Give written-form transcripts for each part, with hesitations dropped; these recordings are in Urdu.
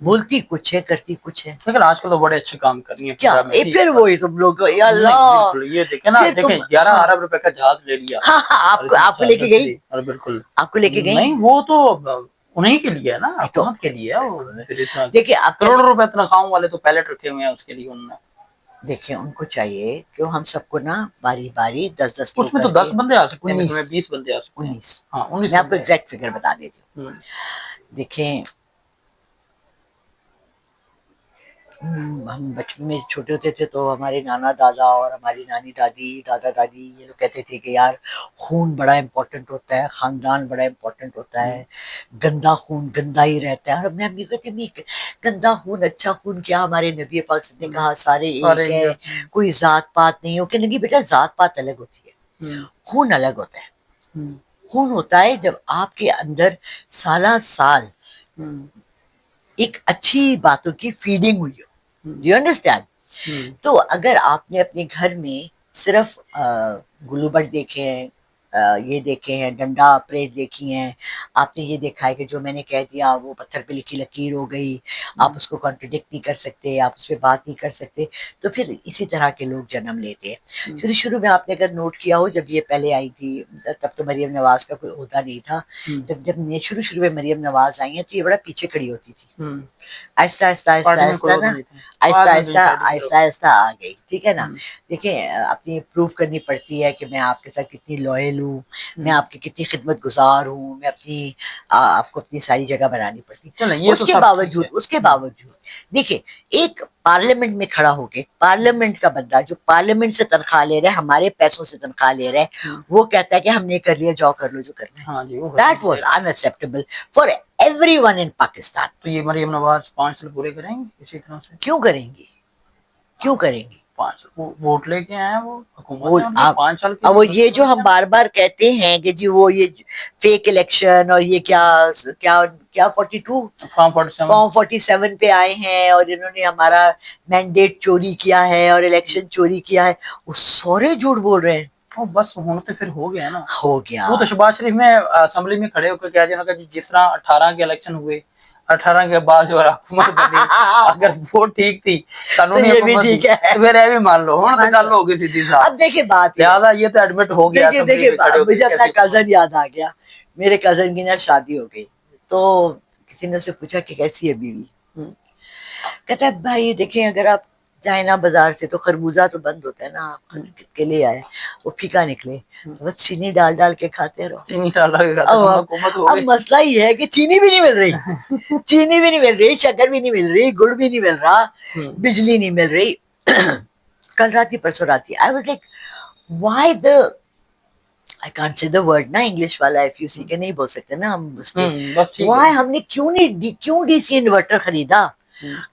بولتی کچھ ہے کرتی کچھ ہے. لیکن آج کل تو بڑے اچھے کام کر رہی ہیں کیا پنجاب میں. پھر وہی تم لوگ یا اللہ. بالکل یہ دیکھیں نا, دیکھیں 11 ارب روپے کا جہاز لے لیا. ہاں ہاں آپ کو لے کے گئی, بالکل آپ کو لے کے گئی نہیں, وہ تو انہیں کے لیے ہے نا, تو حکومت کے لیے ہے. دیکھیں آپ کروڑوں روپے تنخواہوں والے تو پائلٹ رکھے ہوئے ہیں اس کے لیے انہوں نے. دیکھیں ان کو چاہیے کہ ہم سب کو نا باری باری 10 اس میں تو 10 بندے آ سکتے ہیں, میں 20 بندے آ سکتے ہیں. 19 ہاں 19 میں آپ کو ایگزیکٹ فگر بتا دیتی ہوں. دیکھیں ہم بچپن میں چھوٹے ہوتے تھے تو ہمارے نانا دادا اور ہماری نانی دادی دادا دادی یہ لوگ کہتے تھے کہ یار خون بڑا امپورٹنٹ ہوتا ہے, خاندان بڑا امپورٹنٹ ہوتا ہے, گندا خون گندا ہی رہتا ہے. اور ہم نے امی کو کہتے گندا خون اچھا خون کیا, ہمارے نبی پاک نے کہا سارے ایک ہے, کوئی ذات پات نہیں ہو. کہ نہیں بیٹا ذات پات الگ ہوتی ہے, خون الگ ہوتا ہے. خون ہوتا ہے جب آپ کے اندر سالہ سال ایک اچھی باتوں کی فیڈنگ ہوئی ہو. Do you understand? تو اگر آپ نے اپنے گھر میں صرف گلوبٹ دیکھے ہیں, یہ دیکھے ہیں, ڈنڈا پریڈ دیکھی ہیں, آپ نے یہ دیکھا ہے کہ جو میں نے کہہ دیا وہ پتھر پہ لکھی لکیر ہو گئی, آپ اس کو کانٹرڈکٹ نہیں کر سکتے, آپ اس پہ بات نہیں کر سکتے, تو پھر اسی طرح کے لوگ جنم لیتے ہیں. شروع میں آپ نے اگر نوٹ کیا ہو جب یہ پہلے آئی تھی تب تو مریم نواز کا کوئی عہدہ نہیں تھا. جب شروع میں مریم نواز آئی ہیں تو یہ بڑا پیچھے کھڑی ہوتی تھی. آہستہ آہستہ آہستہ آہستہ نا آہستہ آہستہ آہستہ آہستہ آ گئی. ٹھیک ہے نا. دیکھیں اپنی پروف کرنی پڑتی ہے کہ میں آپ کے ساتھ کتنی لوئل ہوں, میں آپ کی کتنی خدمت گزار ہوں, میں اپنی آپ کو اپنی ساری جگہ بنانی پڑتی. اس کے باوجود دیکھیں ایک پارلیمنٹ میں کھڑا ہو کے پارلیمنٹ کا بندہ جو پارلیمنٹ سے تنخواہ لے رہا ہے, ہمارے پیسوں سے تنخواہ لے رہا ہے, وہ کہتا ہے کہ ہم نے کر لیا, جاؤ کر لو جو کرنا ہے. That was unacceptable for everyone in Pakistan. تو یہ مریم نواز 5 سال پورے کریں گے اسی طرح سے؟ کیوں کریں گی, کیوں کریں گی؟ 5 ووٹ لے کے آئے ہیں وہ حکومت میں, 5 سال اب وہ یہ جو ہم بار بار کہتے ہیں کہ جی وہ یہ فیک الیکشن اور یہ کیا 42 فارم 47 پہ آئے ہیں اور انہوں نے ہمارا مینڈیٹ چوری کیا ہے اور الیکشن چوری کیا ہے, وہ سورے جھوٹ بول رہے ہیں. بس ہونا تو پھر ہو گیا نا, ہو گیا. وہ تو شہباز شریف میں اسمبلی میں کھڑے ہو کر کہہ دیا کہ جس طرح 18 کے الیکشن ہوئے, 18 کے بعد جو حکومت بنی, اگر وہ ٹھیک تھی قانونی حکومت تھی تو پھر یہ بھی مان لو ہوں تو گل ہو گئی سیدھی صاحب. اب دیکھیں بات لہٰذا یہ تو ایڈمٹ ہو گیا. دیکھیں مجھے اپنا کزن یاد آ گیا. میرے کزن کی نا شادی ہو گئی تو کسی نے اسے پوچھا کہ کیسی ہے بیوی, کہتا ہے بھائی دیکھیں اگر آپ جائیں نا بازار سے تو خربوزہ تو بند ہوتا ہے نا, آپ کے لے آئے وہ پھیکا نکلے, بس چینی ڈال ڈال کے کھاتے رہو. اب مسئلہ یہ ہے کہ چینی بھی نہیں مل رہی, چینی بھی نہیں مل رہی, شکر بھی نہیں مل رہی, گڑ بھی نہیں مل رہا, بجلی نہیں مل رہی. کل رات ہی پرسوں رات ہی I was like why the I can't say the word نا انگلش والا ایف یو سی کے نہیں بول سکتے نا ہم اس پہ. why ہم نے کیوں ڈی سی انورٹر خریدا,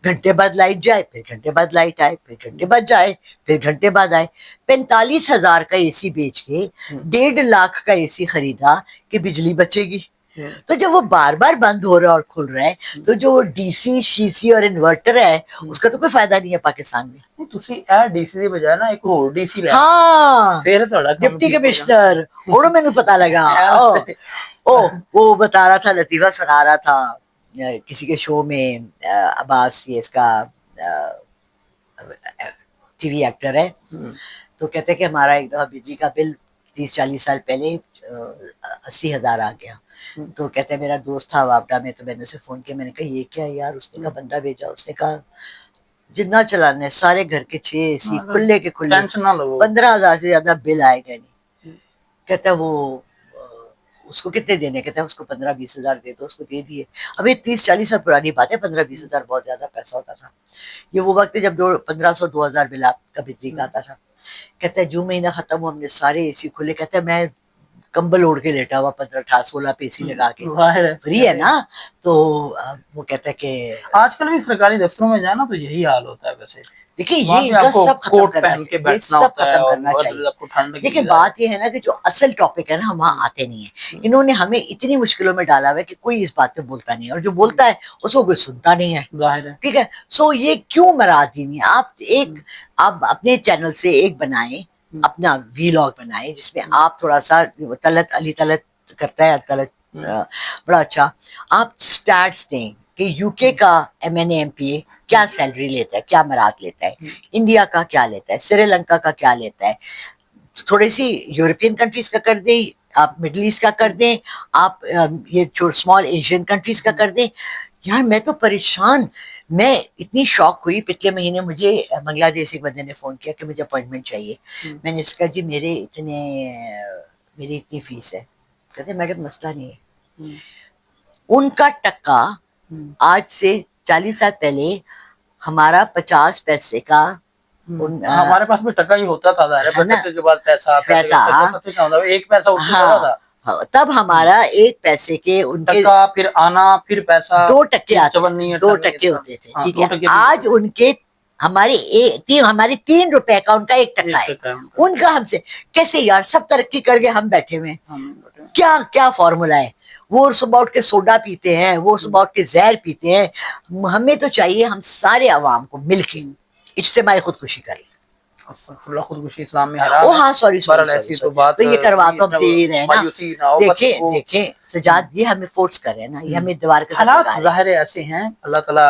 گھنٹے بعد لائٹ جائے, پھر گھنٹے بعد لائٹ آئے, پھر گھنٹے بعد جائے, پھر گھنٹے بعد آئے. 45,000 کا اے سی بیچ کے 1.5 لاکھ کا اے سی خریدا کہ بجلی بچے گی. تو جب وہ بار بار بند ہو رہا ہے اور کھل رہا ہے تو جو ڈی سی شی سی اور انورٹر ہے اس کا تو کوئی فائدہ نہیں ہے پاکستان میں. ڈی سی دی بجائے نا ایک اور ڈی سی لے, ہاں ڈپٹی کمشنر اور میں نے پتا لگا. وہ بتا رہا تھا, لطیفہ سنا رہا تھا کسی کے شو میں, عباس یہ اس کا ٹی وی ایکٹر ہے, تو کہتے ہیں کہ ہمارا ایک دفعہ بجلی کا بل 30-40 سال پہلے 80,000 آ گیا. تو کہتے ہیں میرا دوست تھا وابڈا میں, تو میں نے اسے فون کیا, میں نے کہا یہ کیا یار, اس نے کہا بندہ بھیجا, اس نے کہا جتنا چلانا ہے سارے گھر کے 6 اے سی کھلے کے کھلے, 15,000 سے زیادہ بل آئے گا نہیں. کہتا ہے وہ اس کو کتنے دینے, کہتا ہے اس کو 15-20 ہزار دے دو, اس کو دے دیے. ابھی 30-40 سال پرانی بات ہے, 15-20 ہزار بہت زیادہ پیسہ ہوتا تھا. یہ وہ وقت ہے جب 1,500-2,000 بل آپ کا بجلی کا آتا تھا. کہتا ہے جو مہینہ ختم ہوا ہم نے سارے اے سی کھلے, کہتا ہے میں کمبل اوڑھ کے لیٹا ہوا 15-16 پہ اے سی لگا کے, فری ہے نا. تو وہ کہتا ہے کہ آج کل بھی سرکاری دفتروں میں جائے نا تو یہی حال ہوتا ہے. ویسے دیکھیں یہ ان کا سب ختم کرنا چاہیے. دیکھیں بات یہ ہے نا کہ جو اصل ٹاپک ہے نا ہم وہاں آتے نہیں ہیں. انہوں نے ہمیں اتنی مشکلوں میں ڈالا ہوا ہے کہ کوئی اس بات پہ بولتا نہیں ہے, اور جو بولتا ہے اس کو کوئی سنتا نہیں ہے. ٹھیک ہے, سو یہ کیوں مرادی نہیں. آپ اپنے چینل سے ایک بنائیں, اپنا ویلاگ بنائیں جس میں آپ تھوڑا سا علی طلعت کرتا ہے, طلعت بڑا اچھا, آپ سٹیٹس دیں, کہ یو کے کا MNA MPA کیا سیلری لیتا ہے, کیا مراد لیتا ہے, انڈیا کا کیا لیتا ہے, سری لنکا کا کیا لیتا ہے, تھوڑی سی یورپین کنٹریز کا کر دیں, آپ مڈل ایسٹ کا کر دیں, آپ یہ اسمال ایشین کنٹریز کا کر دیں. یار میں تو پریشان, میں اتنی شاک ہوئی. پچھلے مہینے مجھے بنگلہ دیش ایک بندے نے فون کیا کہ مجھے اپوائنٹمنٹ چاہیے. میں نے کہا جی میری اتنی فیس ہے. کہتے میڈم مسئلہ نہیں ہے. ان کا ٹکا آج سے 40 سال پہلے ہمارا 50 پیسے کا, ہمارے پاس بھی ٹکا ہی ہوتا تھا, ظاہر ہے, ٹکے کے بعد پیسہ, ایک پیسہ اس سے زیادہ تھا. تب ہمارا 1 پیسے کے ان کے ٹکا, پھر آنا, پھر پیسہ 2 ٹکے آتے, 2 ٹکے ہوتے تھے. ٹھیک ہے, آج ان کے ہمارے 3 روپے کا ان کا 1 ٹکا ہے. ان کا ہم سے کیسے یار, سب ترقی کر کے ہم بیٹھے ہوئے, کیا فارمولا ہے. وہ صبح اٹھ کے سوڈا پیتے ہیں, وہ صبح اٹھ کے زہر پیتے ہیں. ہمیں تو چاہیے ہم سارے عوام کو مل کے اجتماعی خودکشی کر لیں. خودکشی اسلام میں حرام ہے. ہاں سوری, تو یہ کرواتا ہم سے یہی رہے نا. دیکھیں سجاد, یہ ہمیں فورس کر رہے ہیں نا, یہ ہمیں دیوار کے ساتھ حالات ظاہر ایسے ہیں. اللہ تعالیٰ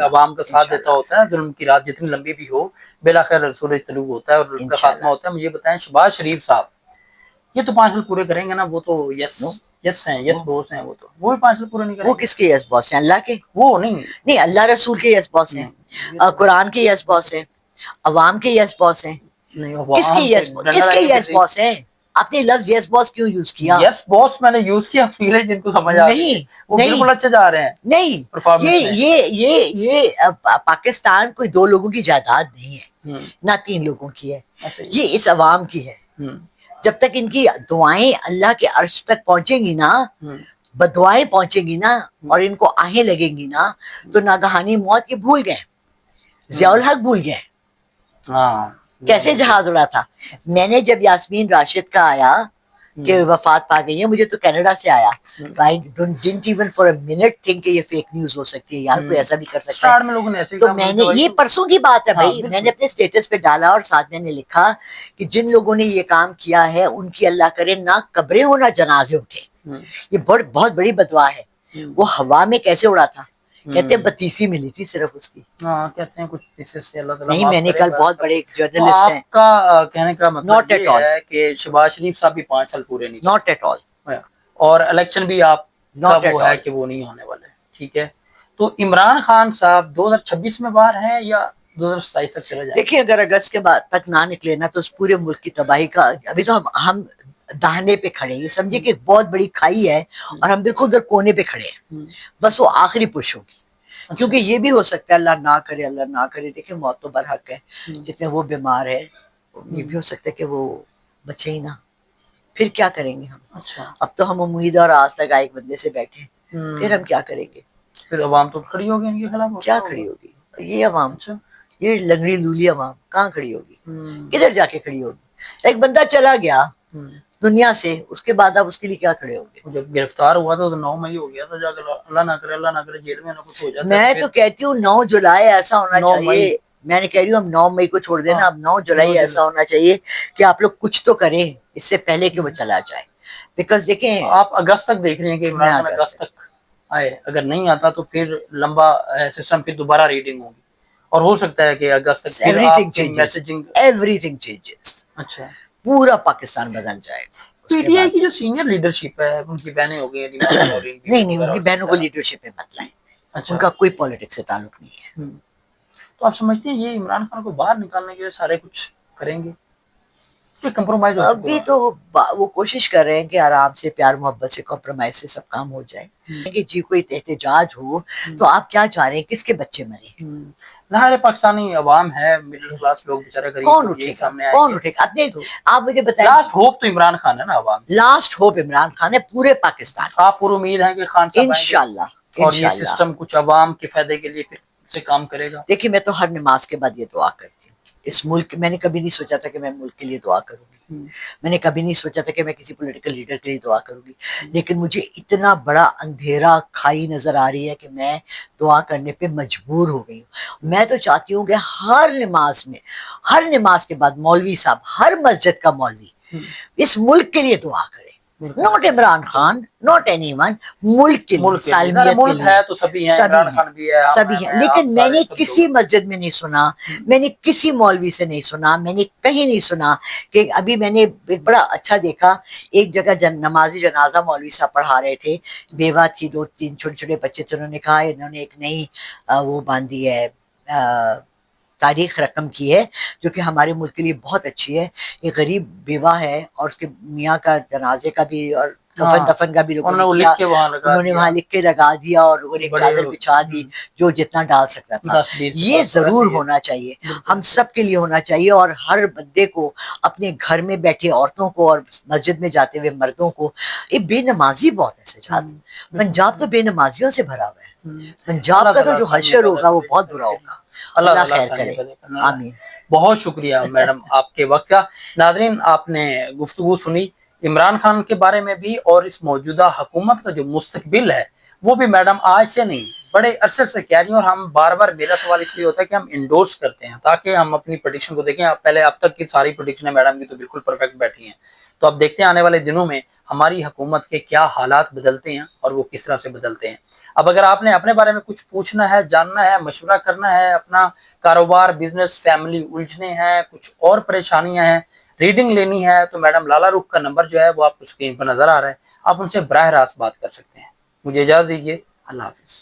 عوام کا ساتھ دیتا ہوتا ہے. ظلم کی رات جتنی لمبی بھی ہو, بالآخر سورج طلوع ہوتا ہے اور اس کا خاتمہ ہوتا ہے. مجھے بتائیں, شہباز شریف صاحب یہ تو 5 سال پورے کریں گے نا, وہ تو یس ہیں, یس باس ہیں, وہ بھی 5 سال پورے نہیں کریں گے. وہ کس کے یس باس ہیں؟ اللہ کے. وہ نہیں, اللہ رسول کے یس باس ہیں, قرآن کے یس باس ہیں, عوام کے یس باس ہیں. کس کے یس باس ہیں؟ آپ نے لفظ یس باس کیوں یوز کیا؟ یس باس میں نے یوز کیا, جن کو سمجھ آ رہی ہے وہ بالکل اچھے جا رہے ہیں. نہیں, یہ پاکستان کوئی 2 لوگوں کی جائیداد نہیں ہے, نہ 3 لوگوں کی ہے, یہ اس عوام کی ہے. جب تک ان کی دعائیں اللہ کے عرش تک پہنچیں گی نا, بدعائیں پہنچیں گی نا, اور ان کو آہیں لگیں گی نا, تو ناگہانی موت یہ بھول گئے, ضیاء الحق بھول گئے کیسے جہاز اڑا تھا. میں نے جب یاسمین راشد کا آیا کہ وفات پا گئی ہے, مجھے تو کینیڈا سے آیا, I didn't even for a minute think کہ یہ فیک نیوز ہو سکتی ہے, یار کوئی ایسا بھی کر سکتا ہے. تو میں نے, یہ پرسوں کی بات ہے بھائی, میں نے اپنے اسٹیٹس پہ ڈالا اور ساتھ میں نے لکھا کہ جن لوگوں نے یہ کام کیا ہے ان کی اللہ کرے نہ قبریں ہو نہ جنازے اٹھے. یہ بہت بڑی بدعا ہے. وہ ہوا میں کیسے اڑا تھا؟ کہتے ہیں 32 ملی تھی صرف اس کی. کہتے ہیں کچھ پیسے سے اللہ تعالیٰ نہیں, میں نے کل بہت بڑے ایک جرنلسٹ ہیں, آپ کا کہنے کا مطلب یہ ہے کہ شہباز شریف صاحب بھی 5 سال پورے نہیں, ناٹ ایٹ آل, اور الیکشن بھی آپ کا وہ ہے کہ وہ نہیں ہونے والے. ٹھیک ہے, تو عمران خان صاحب 2026 میں باہر ہیں یا 2027 تک چلے جائیں؟ دیکھیے اگر اگست کے بعد تک نہ نکلے نا تو اس پورے ملک کی تباہی کا, ابھی تو ہم دہانے پہ کھڑے ہیں, یہ سمجھے کہ بہت بڑی کھائی ہے اور ہم بالکل ادھر کونے پہ کھڑے ہیں, بس وہ آخری پش ہوگی. کیونکہ یہ بھی ہو سکتا ہے, اللہ نہ کرے, اللہ نہ کرے, دیکھیں موت تو برحق ہے, جتنے وہ بیمار ہے یہ بھی ہو سکتا ہے کہ وہ بچے ہی نہ, پھر کیا کریں گے ہم؟ اب تو ہم امید اور آس لگا ایک بندے سے بیٹھے, پھر ہم کیا کریں گے؟ پھر عوام تو کھڑی ہوگی ان کے خلاف. کیا کھڑی ہوگی یہ عوام؟ یہ لنگڑی لولی عوام کہاں کھڑی ہوگی, کدھر جا کے کھڑی ہوگی؟ ایک بندہ چلا گیا دنیا سے, اس کے بعد آپ اس کے لیے کیا کھڑے ہوں گے؟ جب گرفتار ہوا تھا تو 9 مئی ہو گیا تھا, جا کر اللہ نہ کرے جیل میں نہ کچھ ہو جاتا. میں تو کہتی ہوں 9 جولائی ایسا ہونا چاہیے, میں نے کہہ رہی ہوں ہم 9 مئی کو چھوڑ دینا, اب 9 جولائی ایسا ہونا چاہیے کہ آپ لوگ کچھ تو کریں اس سے پہلے کہ وہ چلا جائے. بیکاز دیکھیں آپ اگست تک دیکھ رہے ہیں کہ عمران خان اگست تک آئے, اگر نہیں آتا تو پھر لمبا سسٹم, پھر دوبارہ ریڈنگ ہوگی, اور ہو سکتا ہے کہ اگست تک ایوری تھنگ چینجز. اچھا, پورا پاکستان بدل جائے گا. پی ٹی آئی کی جو سینئر لیڈرشپ ہے, ان کی بہنیں ہو گئی ہیں, نہیں ان کی بہنوں کو لیڈرشپ میں مت لائیں, ان کا کوئی پولیٹکس سے تعلق نہیں ہے. تو آپ سمجھتے ہیں یہ عمران خان کو باہر نکالنے کے لیے سارے کچھ کریں گے؟ کمپرومائز ابھی تو وہ کوشش کر رہے ہیں کہ آرام سے پیار محبت سے کمپرومائز سے سب کام ہو جائے. کہ جی کوئی احتجاج ہو تو آپ کیا چاہ رہے ہیں, کس کے بچے مرے؟ ظاہر پاکستانی عوام ہے, مڈل کلاس لوگ بیچارے غریب, کون اٹھے گا اپنے, آپ مجھے بتائیں. لاسٹ ہوپ تو عمران خان ہے نا, عوام لاسٹ ہوپ عمران خان ہے پورے پاکستان. آپ پر امید ہے کہ خان صاحب انشاءاللہ, اور یہ سسٹم کچھ عوام کے فائدے کے لیے پھر سے کام کرے گا. دیکھیے میں تو ہر نماز کے بعد یہ دعا کرتی ہوں, اس ملک, میں نے کبھی نہیں سوچا تھا کہ میں ملک کے لیے دعا کروں گی, میں نے کبھی نہیں سوچا تھا کہ میں کسی پولیٹیکل لیڈر کے لیے دعا کروں گی, لیکن مجھے اتنا بڑا اندھیرا کھائی نظر آ رہی ہے کہ میں دعا کرنے پہ مجبور ہو گئی ہوں. میں تو چاہتی ہوں کہ ہر نماز کے بعد مولوی صاحب, ہر مسجد کا مولوی اس ملک کے لیے دعا کرے, not Imran Khan, not anyone, ملک کے لیے, ملک سالمیت کے ملک لیے ہے تو سبھی ہیں, عمران خان بھی ہے, سبھی ہیں. لیکن میں نے کسی مسجد میں نہیں سنا, میں نے کسی مولوی سے نہیں سنا, میں نے کہیں نہیں سنا کہ ابھی میں نے ایک بڑا اچھا دیکھا, ایک جگہ نمازی جنازہ مولوی صاحب پڑھا رہے تھے, بیوہ تھی, 2-3 چھوٹے چھوٹے بچے تھے, انہوں نے کہا انہوں نے ایک نئی وہ باندھی ہے, تاریخ رقم کی ہے جو کہ ہمارے ملک کے لیے بہت اچھی ہے. ایک غریب بیوہ ہے اور اس کے میاں کا جنازے کا بھی اور کفن دفن کا بھی لوگوں نے کیا, انہوں نے وہاں لکھ کے لگا دیا اور لوگوں نے ایک چادر بچھا دی جو جتنا ڈال سکتا تھا. یہ ضرور ہونا چاہیے, ہم سب کے لیے ہونا چاہیے, اور ہر بندے کو اپنے گھر میں بیٹھے عورتوں کو اور مسجد میں جاتے ہوئے مردوں کو, یہ بے نمازی بہت ہے سجاد, پنجاب تو بے نمازیوں سے بھرا ہوا ہے, پنجاب کا تو جو حشر ہوگا وہ بہت برا ہوگا. اللہ خیر کرے, آمین. بہت شکریہ میڈم آپ کے وقت کا. ناظرین, آپ نے گفتگو سنی عمران خان کے بارے میں بھی, اور اس موجودہ حکومت کا جو مستقبل ہے وہ بھی میڈم آج سے نہیں بڑے عرصے سے کہہ رہی ہیں, اور ہم بار بار, میرا سوال اس لیے ہوتا ہے کہ ہم انڈورس کرتے ہیں تاکہ ہم اپنی پریڈکشن کو دیکھیں. پہلے اب تک کی ساری پریڈکشنیں میڈم کی تو بالکل پرفیکٹ بیٹھی ہیں, تو اب دیکھتے ہیں آنے والے دنوں میں ہماری حکومت کے کیا حالات بدلتے ہیں اور وہ کس طرح سے بدلتے ہیں. اب اگر آپ نے اپنے بارے میں کچھ پوچھنا ہے, جاننا ہے, مشورہ کرنا ہے, اپنا کاروبار, بزنس, فیملی الجھنے ہیں, کچھ اور پریشانیاں ہیں, ریڈنگ لینی ہے, تو میڈم لالا رخ کا نمبر جو ہے وہ آپ کو اسکرین پر نظر آ رہا ہے, آپ ان سے براہ راست بات کر سکتے ہیں. مجھے اجازت دیجیے, اللہ حافظ.